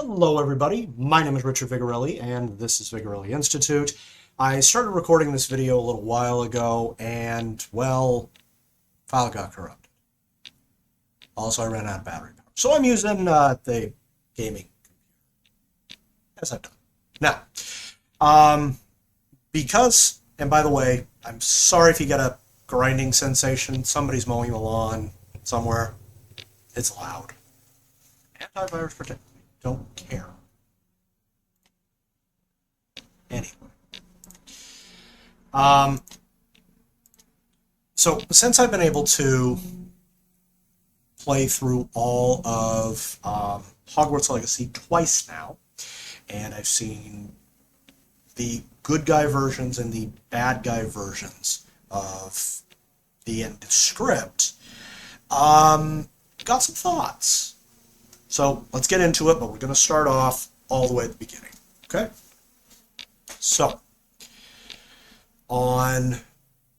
Hello everybody, my name is Richard Vigorelli and this is Vigorelli Institute. I started recording this video a little while ago and, well, file got corrupted. Also, I ran out of battery power. So I'm using the gaming computer, as I've done. Now, because, and by the way, I'm sorry if you get a grinding sensation. Somebody's mowing the lawn somewhere. It's loud. Antivirus protect. Don't care. Anyway. So since I've been able to play through all of Hogwarts Legacy twice now, and I've seen the good guy versions and the bad guy versions of the end script, got some thoughts. So let's get into it, but we're going to start off all the way at the beginning, okay? So, on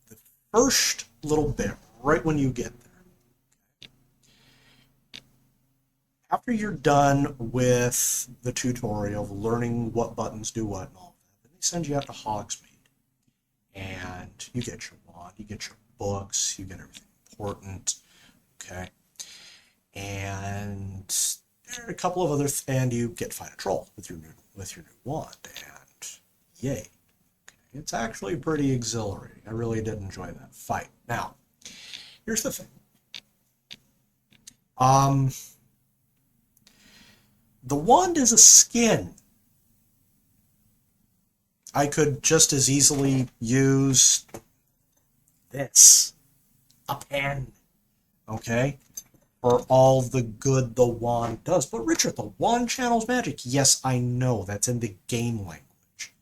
the first little bit, right when you get there, after you're done with the tutorial, learning what buttons do what and all that, then they send you out to Hogsmeade, and you get your wand, you get your books, you get everything important, okay? And a couple of other, and you get to fight a troll with your new wand, and yay! Okay. It's actually pretty exhilarating. I really did enjoy that fight. Now, here's the thing. The wand is a skin. I could just as easily use this, a pen, okay? For all the good the wand does. But Richard, the wand channels magic. Yes, I know. That's in the game language.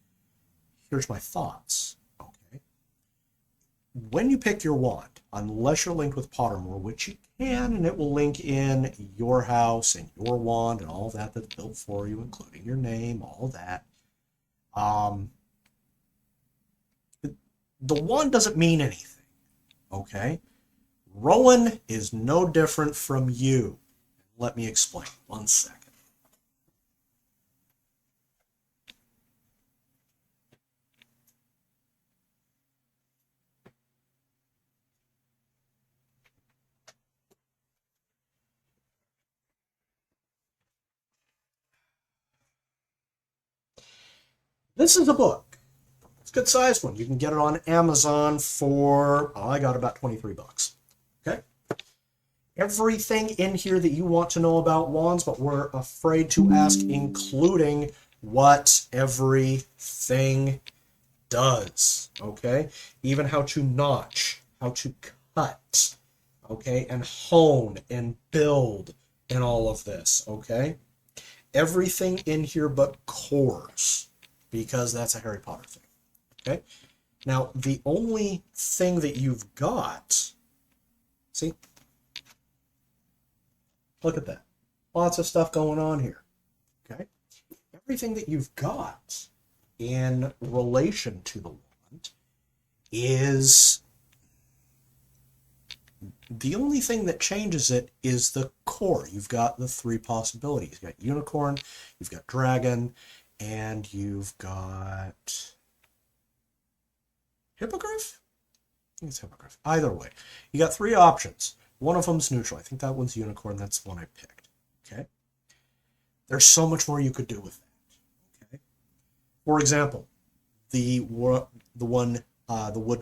Here's my thoughts. Okay. When you pick your wand, unless you're linked with Pottermore, which you can, and it will link in your house and your wand and all that that's built for you, including your name, all that. The wand doesn't mean anything. Okay? Rowan is no different from you. Let me explain. 1 second. This is a book. It's a good sized one. You can get it on Amazon for, I got about 23 bucks. Okay? Everything in here that you want to know about wands, but we're afraid to ask, including what everything does, okay? Even how to notch, how to cut, okay? And hone and build and all of this, okay? Everything in here but cores, because that's a Harry Potter thing, okay? Now, the only thing that you've got, see? Look at that. Lots of stuff going on here. Okay? Everything that you've got in relation to the wand is the only thing that changes it is the core. You've got the 3 possibilities. You've got unicorn, you've got dragon, and you've got hippogriff? I think it's hippogriff. Either way, you got 3 options. One of them's neutral. I think that one's unicorn. That's the one I picked. Okay. There's so much more you could do with that. Okay. For example, the wood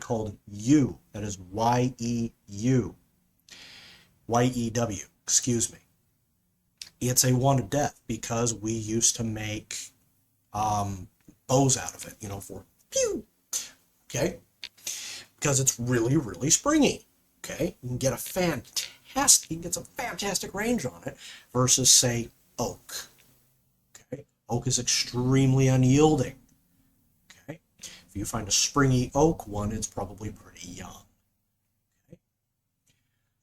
called U. That is Y-E-U. Y-E-W. Excuse me. It's a wand of death because we used to make bows out of it. You know, for pew. Okay. Because it's really, really springy. Okay, you can get some fantastic range on it versus, say, oak. Okay, oak is extremely unyielding. Okay, if you find a springy oak one, it's probably pretty young. Okay,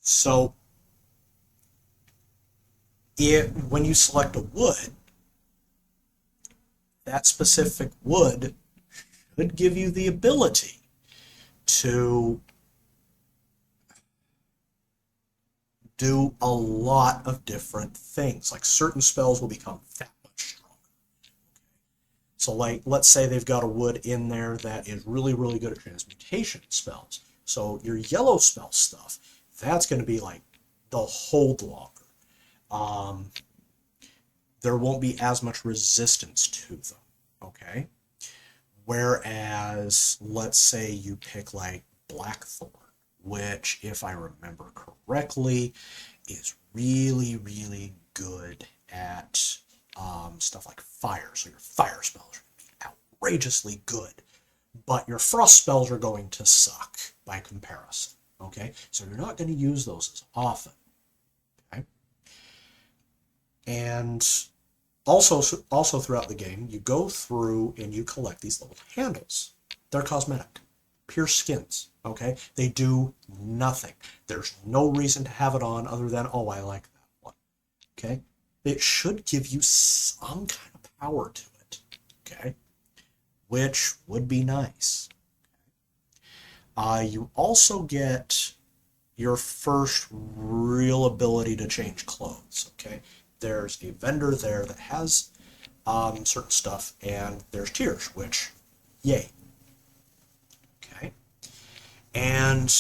so when you select a wood, that specific wood should give you the ability to do a lot of different things. Like certain spells will become that much So like, let's say they've got a wood in there that is really, really good at transmutation spells. So your yellow spell stuff, that's going to be like, they'll hold longer. There won't be as much resistance to them, okay? Whereas, let's say you pick like Blackthorn, which, if I remember correctly, is really, really good at stuff like fire. So your fire spells are outrageously good, but your frost spells are going to suck by comparison, okay? So you're not going to use those as often, okay? And also throughout the game, you go through and you collect these little handles. They're cosmetic, pure skins, okay? They do nothing. There's no reason to have it on other than, oh, I like that one, okay? It should give you some kind of power to it, okay? Which would be nice. You also get your first real ability to change clothes, okay? There's a vendor there that has certain stuff, and there's tiers, which, yay. Okay? And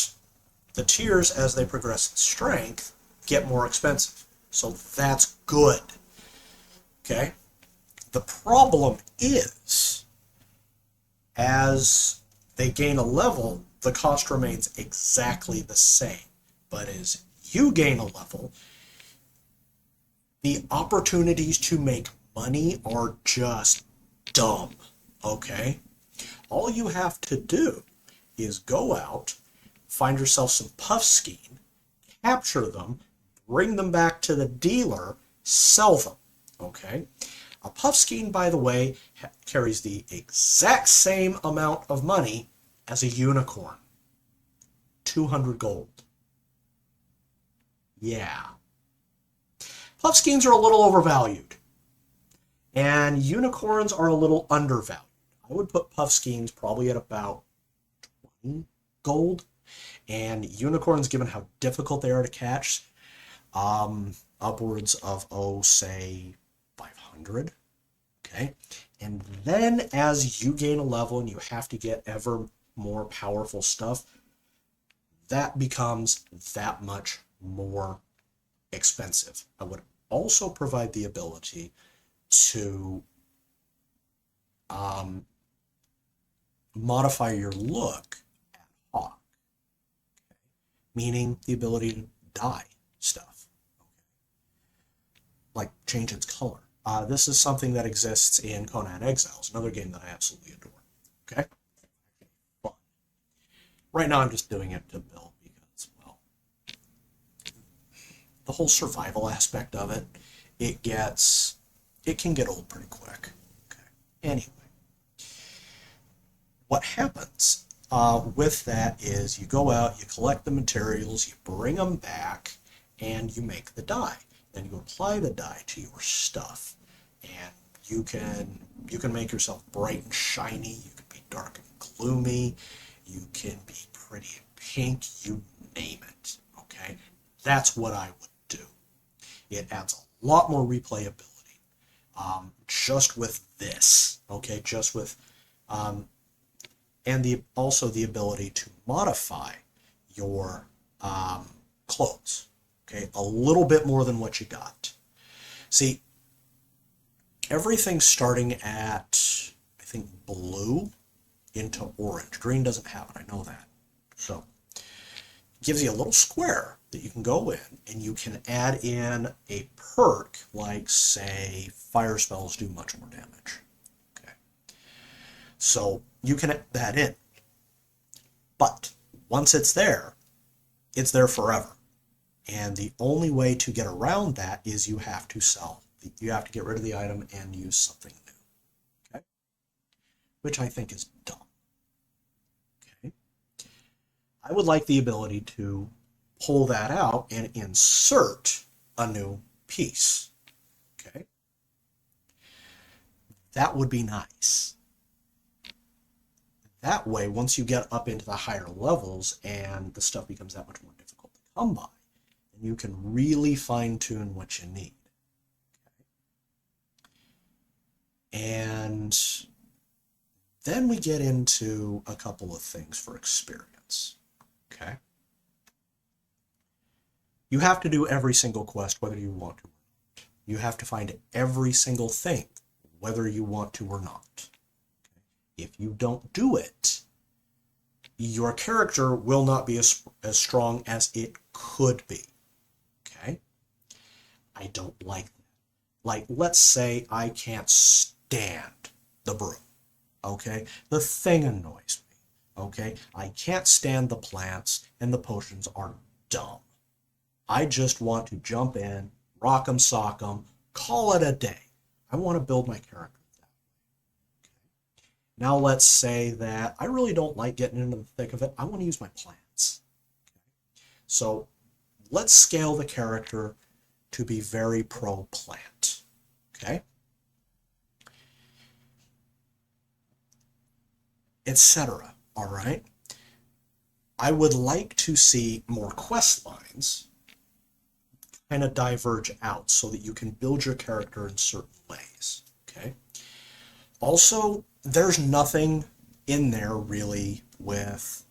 the tiers, as they progress in strength, get more expensive. So that's good. Okay? The problem is, as they gain a level, the cost remains exactly the same. But as you gain a level, the opportunities to make money are just dumb, okay? All you have to do is go out, find yourself some puffskein, capture them, bring them back to the dealer, sell them, okay? A puffskein, by the way, carries the exact same amount of money as a unicorn. 200 gold. Yeah. Puffskeins are a little overvalued, and unicorns are a little undervalued. I would put puffskeins probably at about 20 gold, and unicorns, given how difficult they are to catch, upwards of, say, 500. Okay, and then as you gain a level and you have to get ever more powerful stuff, that becomes that much more expensive. I would also provide the ability to modify your look ad hoc, okay? Meaning the ability to dye stuff, okay? Like change its color. This is something that exists in Conan Exiles, another game that I absolutely adore. Okay, fun. Right now I'm just doing it to build because, well, the whole survival aspect of it, it can get old pretty quick. Okay. Anyway, what happens with that is you go out, you collect the materials, you bring them back, and you make the dye. Then you apply the dye to your stuff, and you can make yourself bright and shiny. You can be dark and gloomy. You can be pretty and pink. You name it. Okay, that's what I would do. It adds a lot more replayability. Just with this, okay, just with, and also the ability to modify your clothes. Okay, a little bit more than what you got. See, everything's starting at, I think, blue into orange. Green doesn't have it, I know that. So, it gives you a little square that you can go in, and you can add in a perk, like, say, fire spells do much more damage. Okay, so you can add that in. But once it's there forever. And the only way to get around that is you have to sell. You have to get rid of the item and use something new. Okay? Which I think is dumb. Okay? I would like the ability to pull that out and insert a new piece. Okay? That would be nice. That way, once you get up into the higher levels and the stuff becomes that much more difficult to come by, you can really fine-tune what you need. Okay? And Then we get into a couple of things for experience. Okay. You have to do every single quest whether you want to. You have to find every single thing whether you want to or not. If you don't do it, your character will not be as strong as it could be. Okay? I don't like that. Like, let's say I can't stand the broom. Okay? The thing annoys me. Okay? I can't stand the plants, and the potions are dumb. I just want to jump in, rock 'em, sock 'em, call it a day. I want to build my character that way. Okay? Now let's say that I really don't like getting into the thick of it. I want to use my plants. Okay? So let's scale the character to be very pro-plant. Okay? Etc. All right? I would like to see more quest lines kind of diverge out so that you can build your character in certain ways. Okay. Also, there's nothing in there really with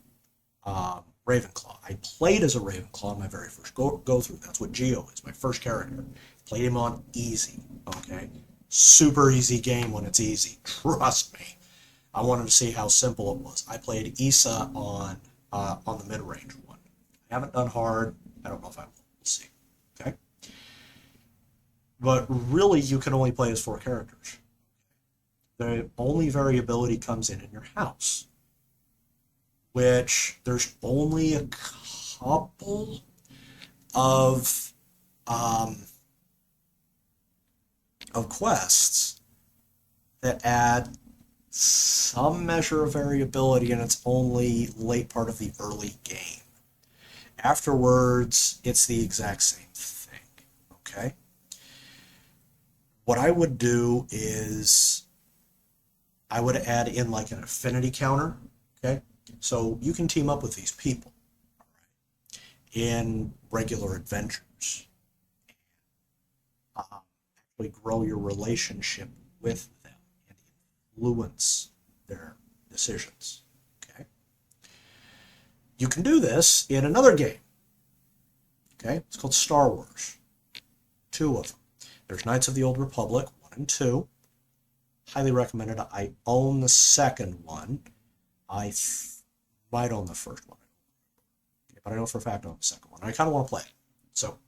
Ravenclaw. I played as a Ravenclaw in my very first go through. That's what Geo is, my first character. Played him on easy. Okay. Super easy game when it's easy. Trust me. I wanted to see how simple it was. I played Issa on the mid-range one. I haven't done hard. I don't know if I will. We'll see. Okay? But really, you can only play as 4 characters. The only variability comes in your house, which there's only a couple of quests that add some measure of variability, and it's only late part of the early game. Afterwards, it's the exact same thing. Okay? What I would do is I would add in like an affinity counter. Okay? So you can team up with these people in regular adventures. Actually grow your relationship with them and influence their decisions. Okay? You can do this in another game. Okay? It's called Star Wars. 2 of them. There's Knights of the Old Republic, 1 and 2. Highly recommended. I own the second one. I might own the first one. Okay, but I know for a fact I own the second one. I kind of want to play it. So,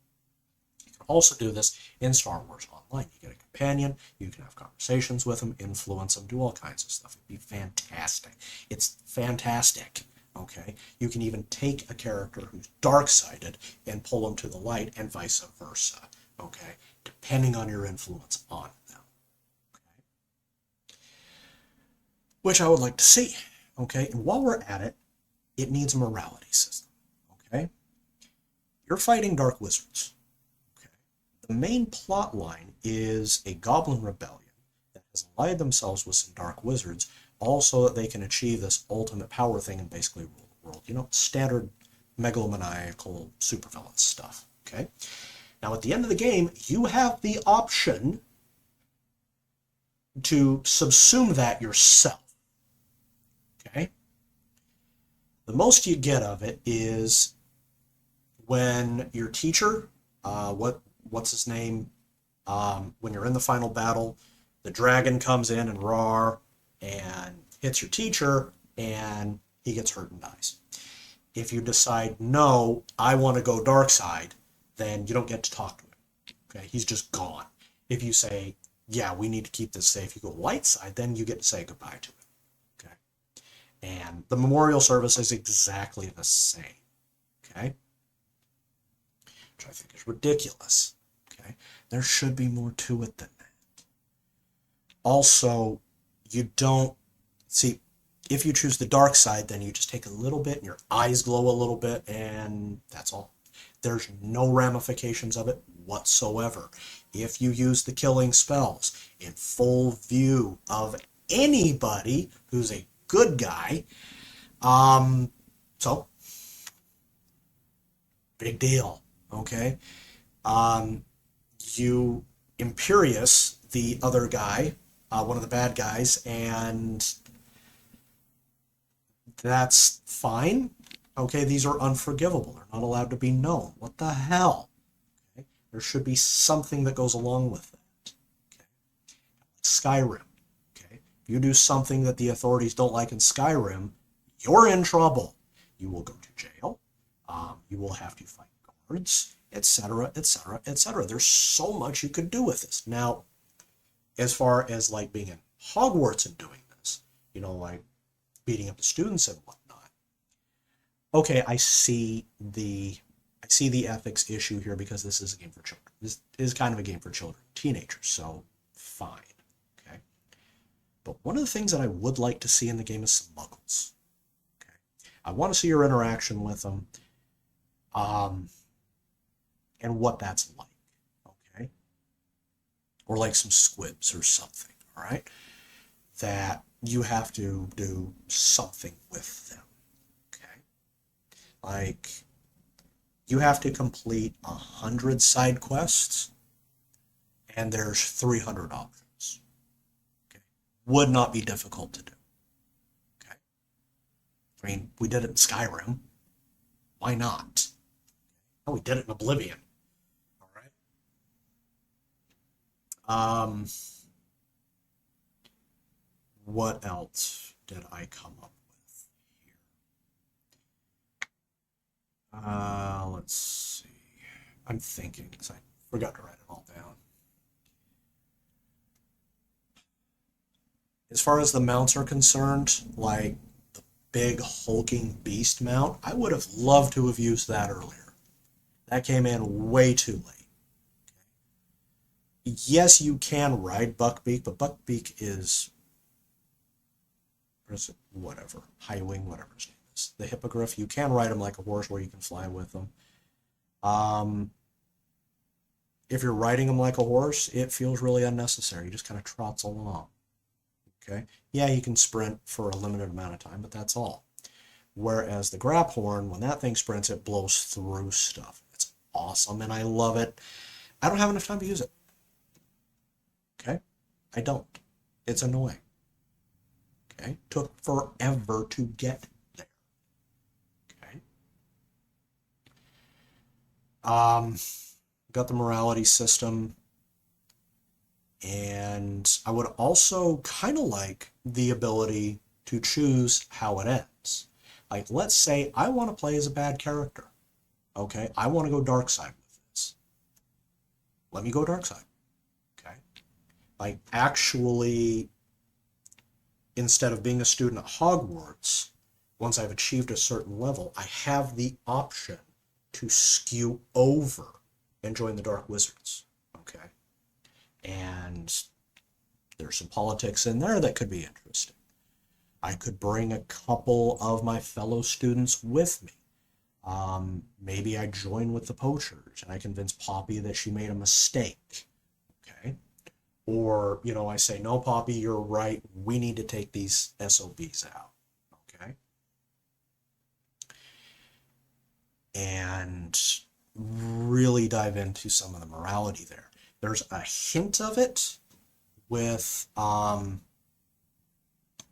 you can also do this in Star Wars Online. You get a companion, you can have conversations with them, influence them, do all kinds of stuff. It'd be fantastic. It's fantastic. Okay? You can even take a character who's dark-sided and pull them to the light, and vice versa. Okay? Depending on your influence on them. Okay? Which I would like to see. Okay? And while we're at it, it needs a morality system. Okay? You're fighting dark wizards. Okay? The main plot line is a goblin rebellion that has allied themselves with some dark wizards, all so that they can achieve this ultimate power thing and basically rule the world. You know, standard megalomaniacal supervillain stuff. Okay? Now, at the end of the game, you have the option to subsume that yourself. Okay? The most you get of it is when your teacher, what's his name? When you're in the final battle, the dragon comes in and roar and hits your teacher, and he gets hurt and dies. If you decide, no, I want to go dark side, then you don't get to talk to him. Okay, he's just gone. If you say, yeah, we need to keep this safe, you go light side, then you get to say goodbye to him. Okay, and the memorial service is exactly the same. Okay, which I think is ridiculous. Okay, there should be more to it than that. Also, you don't see, if you choose the dark side, then you just take a little bit and your eyes glow a little bit, and that's all. There's no ramifications of it whatsoever. If you use the killing spells in full view of anybody who's a good guy, so big deal, okay? You Imperious, the other guy, one of the bad guys, and That's fine. Okay, these are unforgivable. They're not allowed to be known. What the hell? Okay? There should be something that goes along with that. Okay? Skyrim. Okay? If you do something that the authorities don't like in Skyrim, you're in trouble. You will go to jail. You will have to fight guards, etc., etc., etc. There's so much you could do with this. Now, as far as like being in Hogwarts and doing this, like beating up the students and whatnot. Okay, I see the ethics issue here because this is a game for children. This is kind of a game for children, teenagers, so fine. Okay. But one of the things that I would like to see in the game is some muggles. Okay. I want to see your interaction with them. And what that's like. Okay. Or like some squibs or something, all right? That you have to do something with them. Okay. Like, you have to complete 100 side quests, and there's 300 options. Okay. Would not be difficult to do. Okay. I mean, we did it in Skyrim. Why not? Oh, we did it in Oblivion. All right. What else did I come up with here? Let's see. I'm thinking because I forgot to write it all down. As far as the mounts are concerned, like the big hulking beast mount, I would have loved to have used that earlier. That came in way too late. Yes, you can ride Buckbeak, but Buckbeak is whatever, Highwing, whatever his name is. The Hippogriff, you can ride him like a horse where you can fly with him. If you're riding him like a horse, it feels really unnecessary. He just kind of trots along. Okay? Yeah, he can sprint for a limited amount of time, but that's all. Whereas the Graphorn, when that thing sprints, it blows through stuff. It's awesome, and I love it. I don't have enough time to use it. Okay? I don't. It's annoying. Okay? Took forever to get there. Okay? Got the morality system. And I would also kind of like the ability to choose how it ends. Like, let's say I want to play as a bad character. Okay? I want to go dark side with this. Let me go dark side. Okay? Like, actually, instead of being a student at Hogwarts, once I've achieved a certain level, I have the option to skew over and join the Dark Wizards. Okay? And there's some politics in there that could be interesting. I could bring a couple of my fellow students with me. Maybe I join with the poachers and I convince Poppy that she made a mistake. Okay? Or, I say, no, Poppy, you're right. We need to take these SOBs out. Okay? And really dive into some of the morality there. There's a hint of it with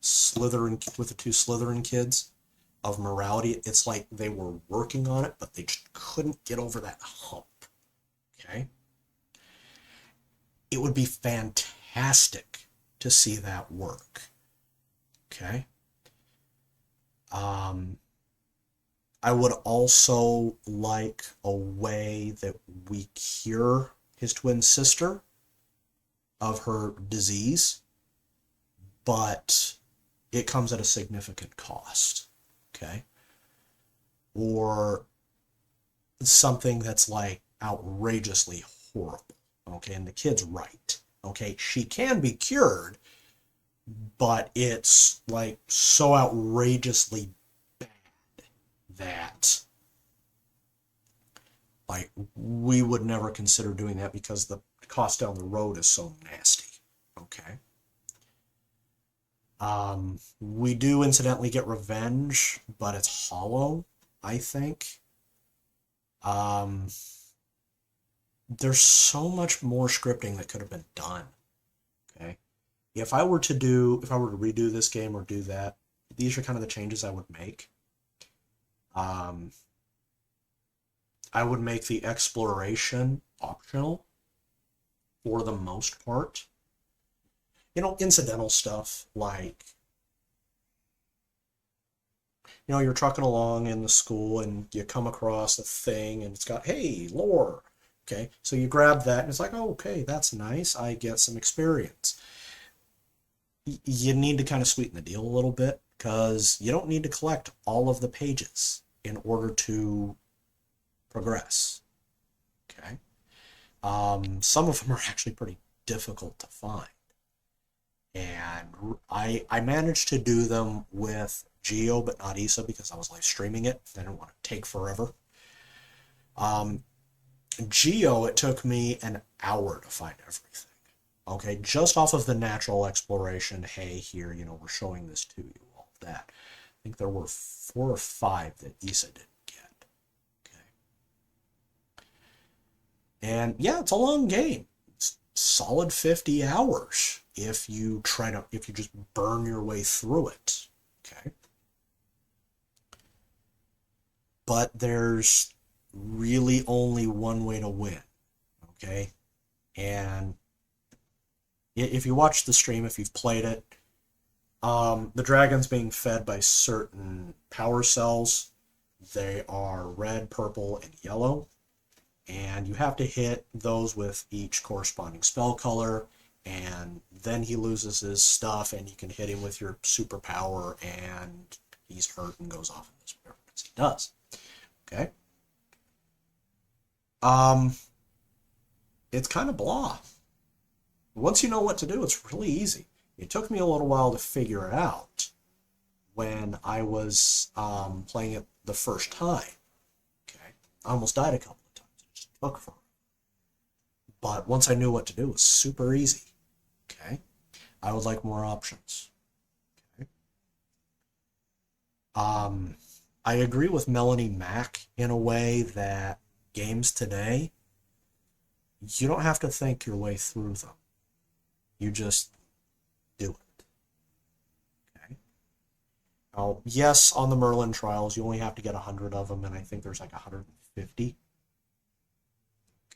Slytherin, with the two Slytherin kids, of morality. It's like they were working on it, but they just couldn't get over that hump. Okay? It would be fantastic to see that work. Okay? I would also like a way that we cure his twin sister of her disease, but it comes at a significant cost. Okay? Or something that's like outrageously horrible. Okay? And the kid's right. Okay? She can be cured, but it's like so outrageously bad that like we would never consider doing that because the cost down the road is so nasty. Okay? We do incidentally get revenge, but it's hollow, I think. There's so much more scripting that could have been done. Okay? If I were to redo this game or do that, these are kind of the changes I would make. I would make the exploration optional for the most part. Incidental stuff like, you're trucking along in the school and you come across a thing and it's got, hey, lore. Okay, so you grab that and it's like, oh, okay, that's nice. I get some experience. You need to kind of sweeten the deal a little bit because you don't need to collect all of the pages in order to progress. Okay. Some of them are actually pretty difficult to find. And I managed to do them with Geo, but not ISA because I was live streaming it. I didn't want to take forever. Geo, it took me an hour to find everything. Okay, just off of the natural exploration, hey, here, we're showing this to you, all of that. I think there were 4 or 5 that ISA didn't get. Okay. And yeah, it's a long game. It's solid 50 hours if you just burn your way through it. Okay. But there's really only one way to win. Okay. And if you watch the stream, if you've played it, the dragon's being fed by certain power cells. They are red, purple, and yellow. And you have to hit those with each corresponding spell color. And then he loses his stuff, and you can hit him with your superpower, and he's hurt and goes off in this experiments. He does. Okay. It's kind of blah. Once you know what to do, it's really easy. It took me a little while to figure it out when I was playing it the first time. Okay, I almost died a couple of times. It just took forever. But once I knew what to do, it was super easy. Okay, I would like more options. Okay. I agree with Melanie Mack in a way that games today, you don't have to think your way through them. You just do it. Okay. Now, yes, on the Merlin trials, you only have to get 100 of them, and I think there's like 150.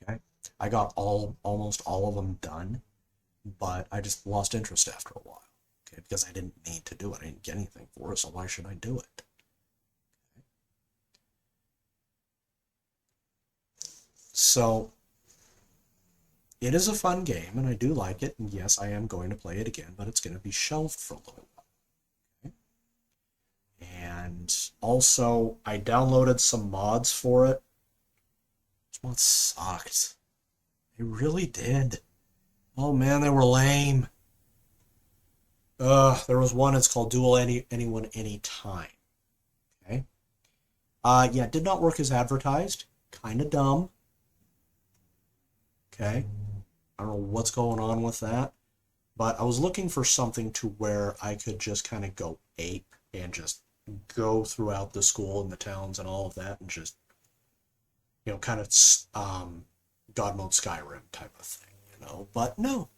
Okay. I got almost all of them done, but I just lost interest after a while. Okay, because I didn't need to do it. I didn't get anything for it, so why should I do it? Okay. So it is a fun game, and I do like it, and yes, I am going to play it again, but it's going to be shelved for a little while. Okay? And also, I downloaded some mods for it. Those mods sucked. They really did. Oh man, they were lame. There was one, it's called Duel Anyone Anytime. Okay? Yeah, it did not work as advertised. Kind of dumb. Okay? I don't know what's going on with that, but I was looking for something to where I could just kind of go ape and just go throughout the school and the towns and all of that and just, kind of God mode Skyrim type of thing, But no,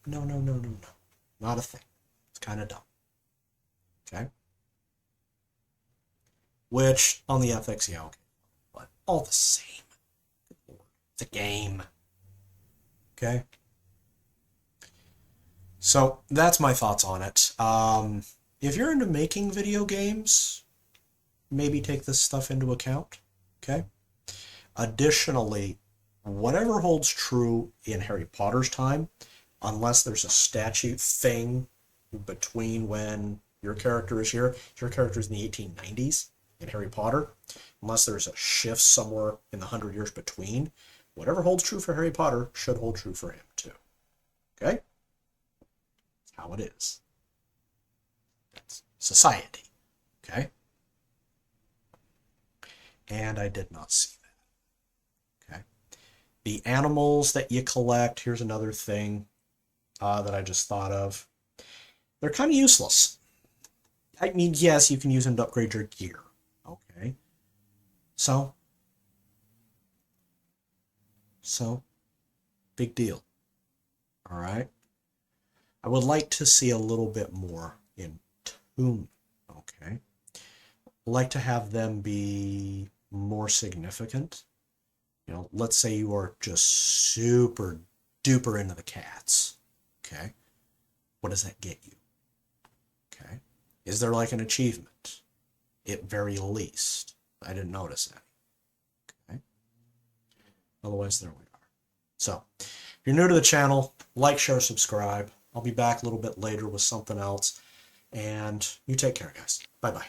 not a thing. It's kind of dumb. Okay? Which, on the ethics, yeah, okay. But all the same. It's a game. Okay. So that's my thoughts on it. If you're into making video games, maybe take this stuff into account. Okay. Additionally, whatever holds true in Harry Potter's time, unless there's a statute thing between when your character is here, your character is in the 1890s in Harry Potter, unless there's a shift somewhere in the 100 years between, whatever holds true for Harry Potter should hold true for him too. Okay? That's how it is. That's society. Okay? And I did not see that. Okay? The animals that you collect, here's another thing that I just thought of. They're kind of useless. I mean, yes, you can use them to upgrade your gear. Okay? So, big deal. All right? I would like to see a little bit more in Tomb. Okay. Like to have them be more significant. You know, let's say you are just super duper into the cats. Okay. What does that get you? Okay. Is there like an achievement? At very least. I didn't notice any. Okay. Otherwise, there we are. So, if you're new to the channel, like, share, subscribe. I'll be back a little bit later with something else. And you take care, guys. Bye-bye.